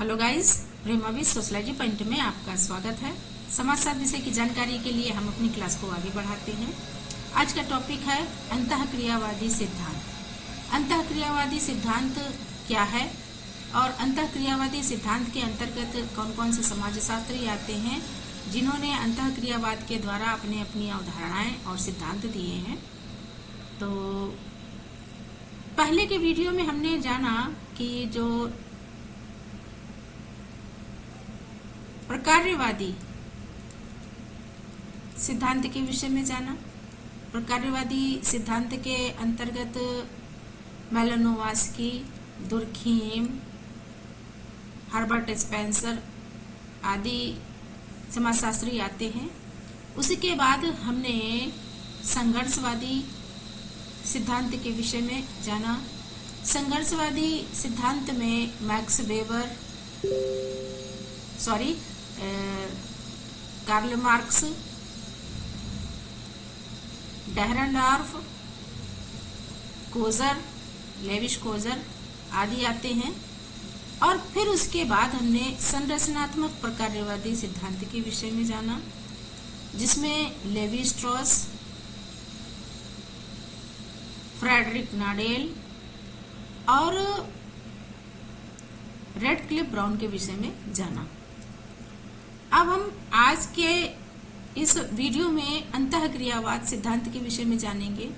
Hello guys, प्रेमावी sociology point में आपका स्वागत है। समाजशास्त्र विषय की जानकारी के लिए हम अपनी क्लास को आगे बढ़ाते हैं। आज का टॉपिक है अंतःक्रियावादी सिद्धांत। अंतःक्रियावादी सिद्धांत क्या है और अंतःक्रियावादी सिद्धांत के अंतर्गत कौन कौन से समाजशास्त्री आते हैं जिन्होंने अंतःक्रियावाद के द्वारा अपने अपनी अवधारणाएं और सिद्धांत दिए हैं। तो पहले के वीडियो में हमने जाना कि जो प्रकार्यवादी सिद्धांत के विषय में जाना। प्रकार्यवादी सिद्धांत के अंतर्गत मेलानोव्स्की, दुर्खीम, हर्बर्ट स्पेंसर आदि समाजशास्त्री आते हैं। उसी के बाद हमने संघर्षवादी सिद्धांत के विषय में जाना। संघर्षवादी सिद्धांत में Max Weber, Karl Marx, Dahrendorf, Coser, Lewis Coser आदि आते हैं। और फिर उसके बाद हमने संरचनात्मक प्रकार्यवादी सिद्धांत के विषय में जाना, जिसमें लेवी स्ट्रॉस, फ्रेडरिक नाडेल और रेडक्लिफ ब्राउन के विषय में जाना। अब हम आज के इस वीडियो में अंतःक्रियावाद सिद्धांत के विषय में जानेंगे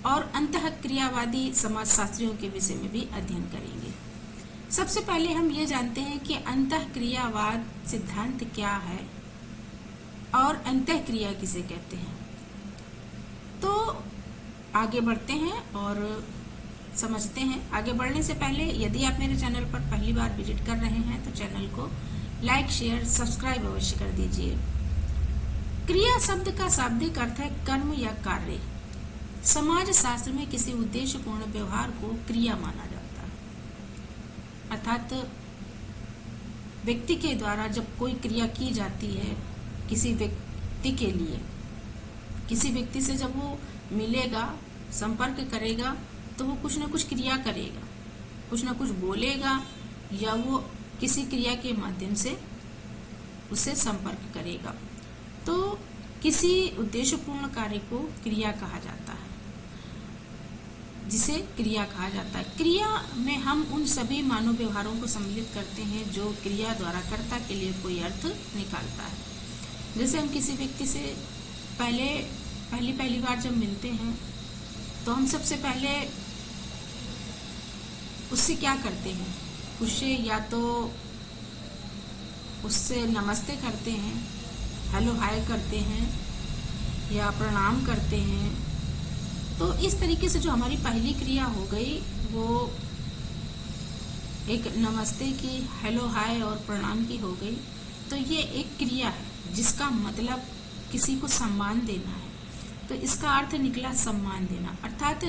और अंतःक्रियावादी समाजशास्त्रियों के विषय में भी अध्ययन करेंगे। सबसे पहले हम ये जानते हैं कि अंतःक्रियावाद सिद्धांत क्या है और अंतःक्रिया किसे कहते हैं। तो आगे बढ़ते हैं और समझते हैं। आगे बढ़ने से पहले यदि आप मेरे चैनल पर पहली बार विजिट कर रहे हैं तो चैनल को लाइक, शेयर, सब्सक्राइब अवश्य कर दीजिए। क्रिया शब्द का शाब्दिक अर्थ है कर्म या कार्य। समाज शास्त्र में किसी उद्देश्यपूर्ण व्यवहार को क्रिया माना जाता है, अर्थात व्यक्ति के द्वारा जब कोई क्रिया की जाती है किसी व्यक्ति के लिए, किसी व्यक्ति से जब वो मिलेगा, संपर्क करेगा, तो वो कुछ न कुछ क्रिया करेगा, कुछ न कुछ बोलेगा या वो किसी क्रिया के माध्यम से उससे संपर्क करेगा। तो किसी उद्देश्यपूर्ण कार्य को क्रिया कहा जाता है, जिसे क्रिया कहा जाता है। क्रिया में हम उन सभी मानव व्यवहारों को सम्मिलित करते हैं जो क्रिया द्वारा कर्ता के लिए कोई अर्थ निकालता है। जैसे हम किसी व्यक्ति से पहली बार जब मिलते हैं तो हम सबसे पहले उससे क्या करते हैं, उससे या तो उससे नमस्ते करते हैं, हेलो हाय करते हैं या प्रणाम करते हैं। तो इस तरीके से जो हमारी पहली क्रिया हो गई वो एक नमस्ते की, हेलो हाय और प्रणाम की हो गई। तो ये एक क्रिया है जिसका मतलब किसी को सम्मान देना है। तो इसका अर्थ निकला सम्मान देना, अर्थात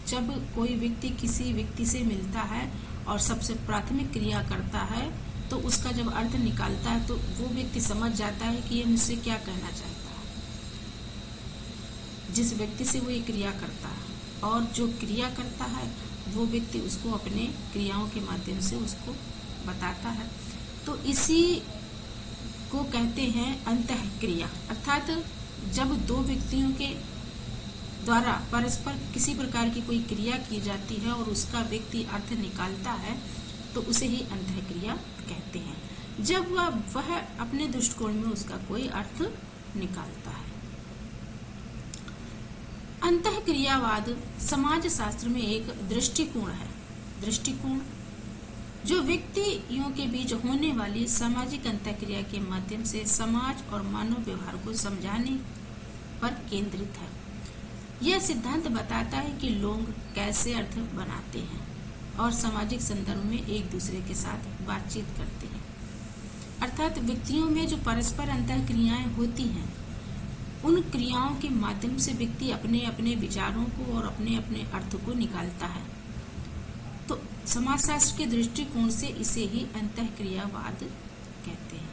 जब कोई व्यक्ति किसी व्यक्ति से मिलता है और सबसे प्राथमिक क्रिया करता है तो उसका जब अर्थ निकालता है तो वो व्यक्ति समझ जाता है कि ये मुझसे क्या कहना चाहता है, जिस व्यक्ति से वो ये क्रिया करता है। और जो क्रिया करता है वो व्यक्ति उसको अपने क्रियाओं के माध्यम से उसको बताता है। तो इसी को कहते हैं अंतःक्रिया, अर्थात जब दो व्यक्तियों के द्वारा परस्पर किसी प्रकार की कोई क्रिया की जाती है और उसका व्यक्ति अर्थ निकालता है तो उसे ही अंतःक्रिया कहते हैं, जब वह अपने दृष्टिकोण में उसका कोई अर्थ निकालता है। अंतःक्रियावाद समाज शास्त्र में एक दृष्टिकोण है, दृष्टिकोण जो व्यक्तियों के बीच होने वाली सामाजिक अंतःक्रिया के माध्यम से समाज और मानव व्यवहार को समझाने पर केंद्रित है। यह सिद्धांत बताता है कि लोग कैसे अर्थ बनाते हैं और सामाजिक संदर्भ में एक दूसरे के साथ बातचीत करते हैं। अर्थात व्यक्तियों में जो परस्पर अंतःक्रियाएं होती हैं, उन क्रियाओं के माध्यम से व्यक्ति अपने अपने विचारों को और अपने अपने अर्थ को निकालता है। तो समाजशास्त्र के दृष्टिकोण से इसे ही अंतःक्रियावाद कहते हैं।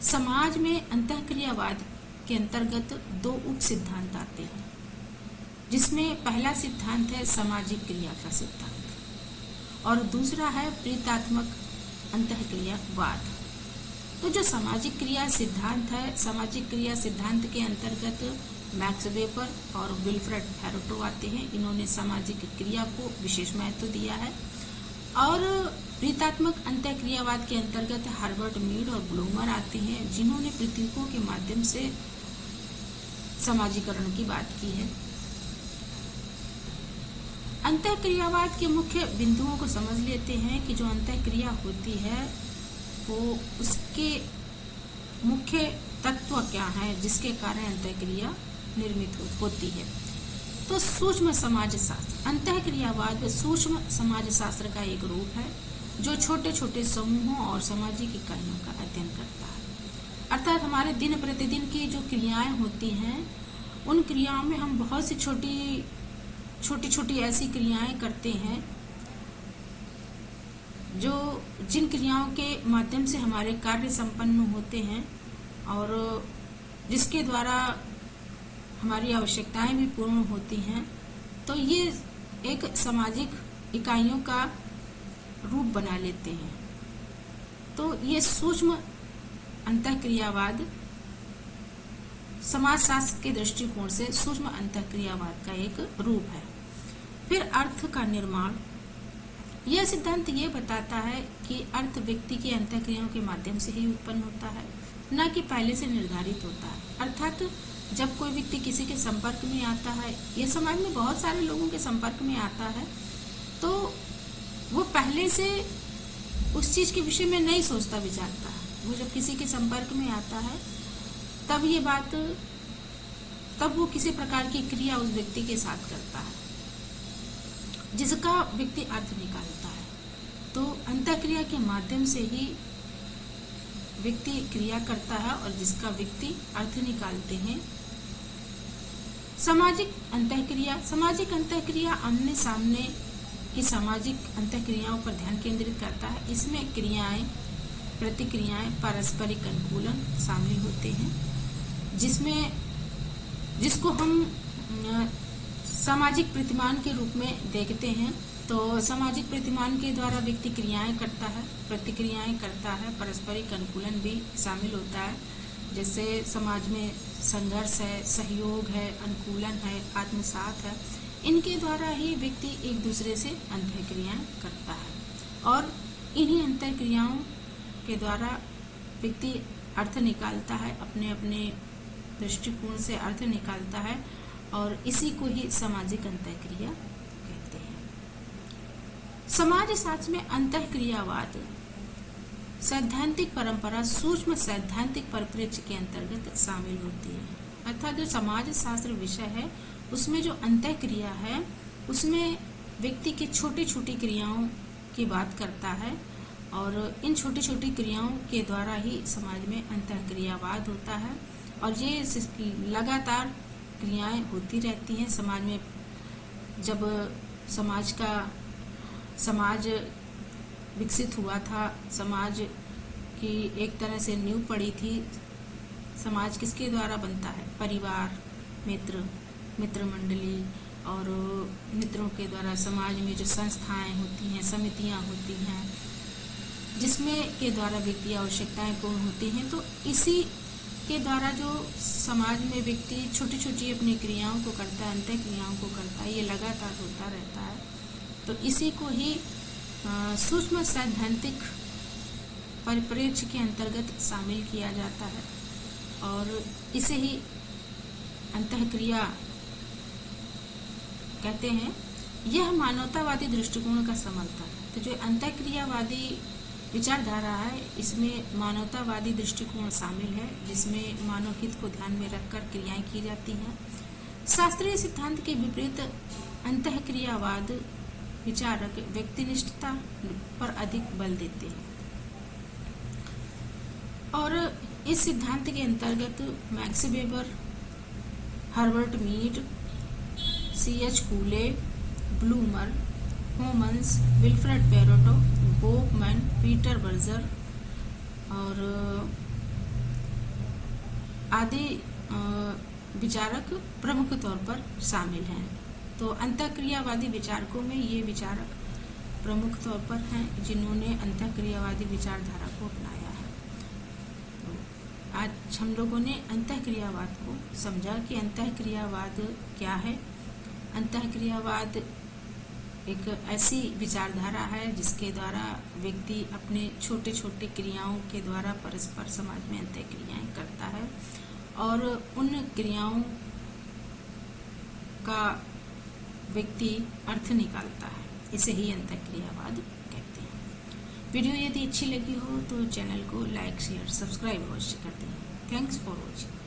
समाज में अंतःक्रियावाद के अंतर्गत दो उप सिद्धांत आते हैं, जिसमें पहला सिद्धांत है सामाजिक क्रिया का सिद्धांत और दूसरा है प्रीतात्मक अंतःक्रियावाद। तो जो सामाजिक क्रिया सिद्धांत है, सामाजिक क्रिया सिद्धांत के अंतर्गत मैक्स वेबर और विल्फ्रेड पैरेटो आते हैं। इन्होंने सामाजिक क्रिया को विशेष महत्व दिया है। और प्रीतात्मक अंतःक्रियावाद के अंतर्गत हार्वर्ड मीड और ब्लूमर आते हैं, जिन्होंने प्रतीकों के माध्यम से समाजीकरण की बात की है। अंतःक्रियावाद के मुख्य बिंदुओं को समझ लेते हैं कि जो अंतःक्रिया होती है वो उसके मुख्य तत्व क्या है जिसके कारण अंतःक्रिया निर्मित होती है। तो सूक्ष्म समाज शास्त्र, अंतःक्रियावाद सूक्ष्म समाज शास्त्र का एक रूप है जो छोटे छोटे समूहों और सामाजिक इकाइयों का अध्ययन करता है। अर्थात हमारे दिन प्रतिदिन की जो क्रियाएं होती हैं उन क्रियाओं में हम बहुत सी छोटी छोटी ऐसी क्रियाएं करते हैं जो जिन क्रियाओं के माध्यम से हमारे कार्य संपन्न होते हैं और जिसके द्वारा हमारी आवश्यकताएं भी पूर्ण होती हैं। तो ये एक सामाजिक इकाइयों का रूप बना लेते हैं। तो ये सूक्ष्म अंतःक्रियावाद समाजशास्त्र के दृष्टिकोण से सूक्ष्म अंतःक्रियावाद का एक रूप है। फिर अर्थ का निर्माण, यह सिद्धांत ये बताता है कि अर्थ व्यक्ति की अंतःक्रियाओं के माध्यम से ही उत्पन्न होता है, न कि पहले से निर्धारित होता है। अर्थात जब कोई व्यक्ति किसी के संपर्क में आता है, यह समाज में बहुत सारे लोगों के संपर्क में आता है, तो वो पहले से उस चीज के विषय में नहीं सोचता विचारता है। वो जब किसी के संपर्क में आता है तब वो किसी प्रकार की क्रिया उस व्यक्ति के साथ करता है जिसका व्यक्ति अर्थ निकालता है। तो अंतःक्रिया के माध्यम से ही व्यक्ति क्रिया करता है और जिसका व्यक्ति अर्थ निकालते हैं। सामाजिक अंतःक्रिया आमने सामने की सामाजिक अंतःक्रियाओं पर ध्यान केंद्रित करता है। इसमें क्रियाएं, प्रतिक्रियाएं, पारस्परिक अनुकूलन शामिल होते हैं, जिसको हम सामाजिक प्रतिमान के रूप में देखते हैं। तो सामाजिक प्रतिमान के द्वारा व्यक्ति क्रियाएं करता है, प्रतिक्रियाएं करता है, पारस्परिक अनुकूलन भी शामिल होता है। जैसे समाज में संघर्ष है, सहयोग है, अनुकूलन है, आत्मसात है, इनके द्वारा ही व्यक्ति एक दूसरे से अंतःक्रियाएं करता है और इन्हीं अंतःक्रियाओं के द्वारा व्यक्ति अर्थ निकालता है, अपने अपने दृष्टिकोण से अर्थ निकालता है और इसी को ही सामाजिक अंतःक्रिया कहते हैं। समाजशास्त्र में अंतःक्रियावाद सैद्धांतिक परंपरा सूक्ष्म सैद्धांतिक परिप्रेक्ष्य के अंतर्गत शामिल होती है। अर्थात जो समाजशास्त्र विषय है उसमें जो अंतःक्रिया है उसमें व्यक्ति की छोटी छोटी क्रियाओं की बात करता है और इन छोटी छोटी क्रियाओं के द्वारा ही समाज में अंतःक्रियावाद होता है और ये लगातार क्रियाएं होती रहती हैं समाज में। जब समाज विकसित हुआ था, समाज की एक तरह से नींव पड़ी थी। समाज किसके द्वारा बनता है? परिवार, मित्र मंडली और मित्रों के द्वारा समाज में जो संस्थाएं होती हैं, समितियां होती हैं, जिसमें के द्वारा व्यक्ति आवश्यकताएं पूर्ण होती हैं। तो इसी के द्वारा जो समाज में व्यक्ति छोटी छोटी अपनी क्रियाओं को करता है, अंतःक्रियाओं को करता है, ये लगातार होता रहता है। तो इसी को ही सूक्ष्म सैद्धांतिक परिप्रेक्ष्य के अंतर्गत शामिल किया जाता है और इसे ही अंतःक्रिया कहते हैं। यह मानवतावादी दृष्टिकोण का समर्थन है। तो जो अंतःक्रियावादी विचारधारा है इसमें मानवतावादी दृष्टिकोण शामिल है, जिसमें मानव हित को ध्यान में रखकर क्रियाएं की जाती हैं। शास्त्रीय सिद्धांत के विपरीत अंतःक्रियावाद विचारक व्यक्तिनिष्ठता पर अधिक बल देते हैं और इस सिद्धांत के अंतर्गत Max Weber, Harvard Mead, C.H. Cooley, Blumer, Homans, Wilfred Pareto, Goffman, Peter Berger और आदि विचारक प्रमुख तौर पर शामिल हैं। तो अंतःक्रियावादी विचारकों में ये विचारक प्रमुख तौर पर हैं जिन्होंने अंतःक्रियावादी विचारधारा को अपनाया है। तो आज हम लोगों ने अंतःक्रियावाद को समझा कि अंतःक्रियावाद क्या है। अंतःक्रियावाद एक ऐसी विचारधारा है जिसके द्वारा व्यक्ति अपने छोटे छोटे क्रियाओं के द्वारा परस्पर समाज में अंतःक्रियाएं करता है और उन क्रियाओं का व्यक्ति अर्थ निकालता है। इसे ही अंतःक्रियावाद कहते हैं। वीडियो यदि अच्छी लगी हो तो चैनल को लाइक शेयर सब्सक्राइब अवश्य कर दें। Thanks for watching.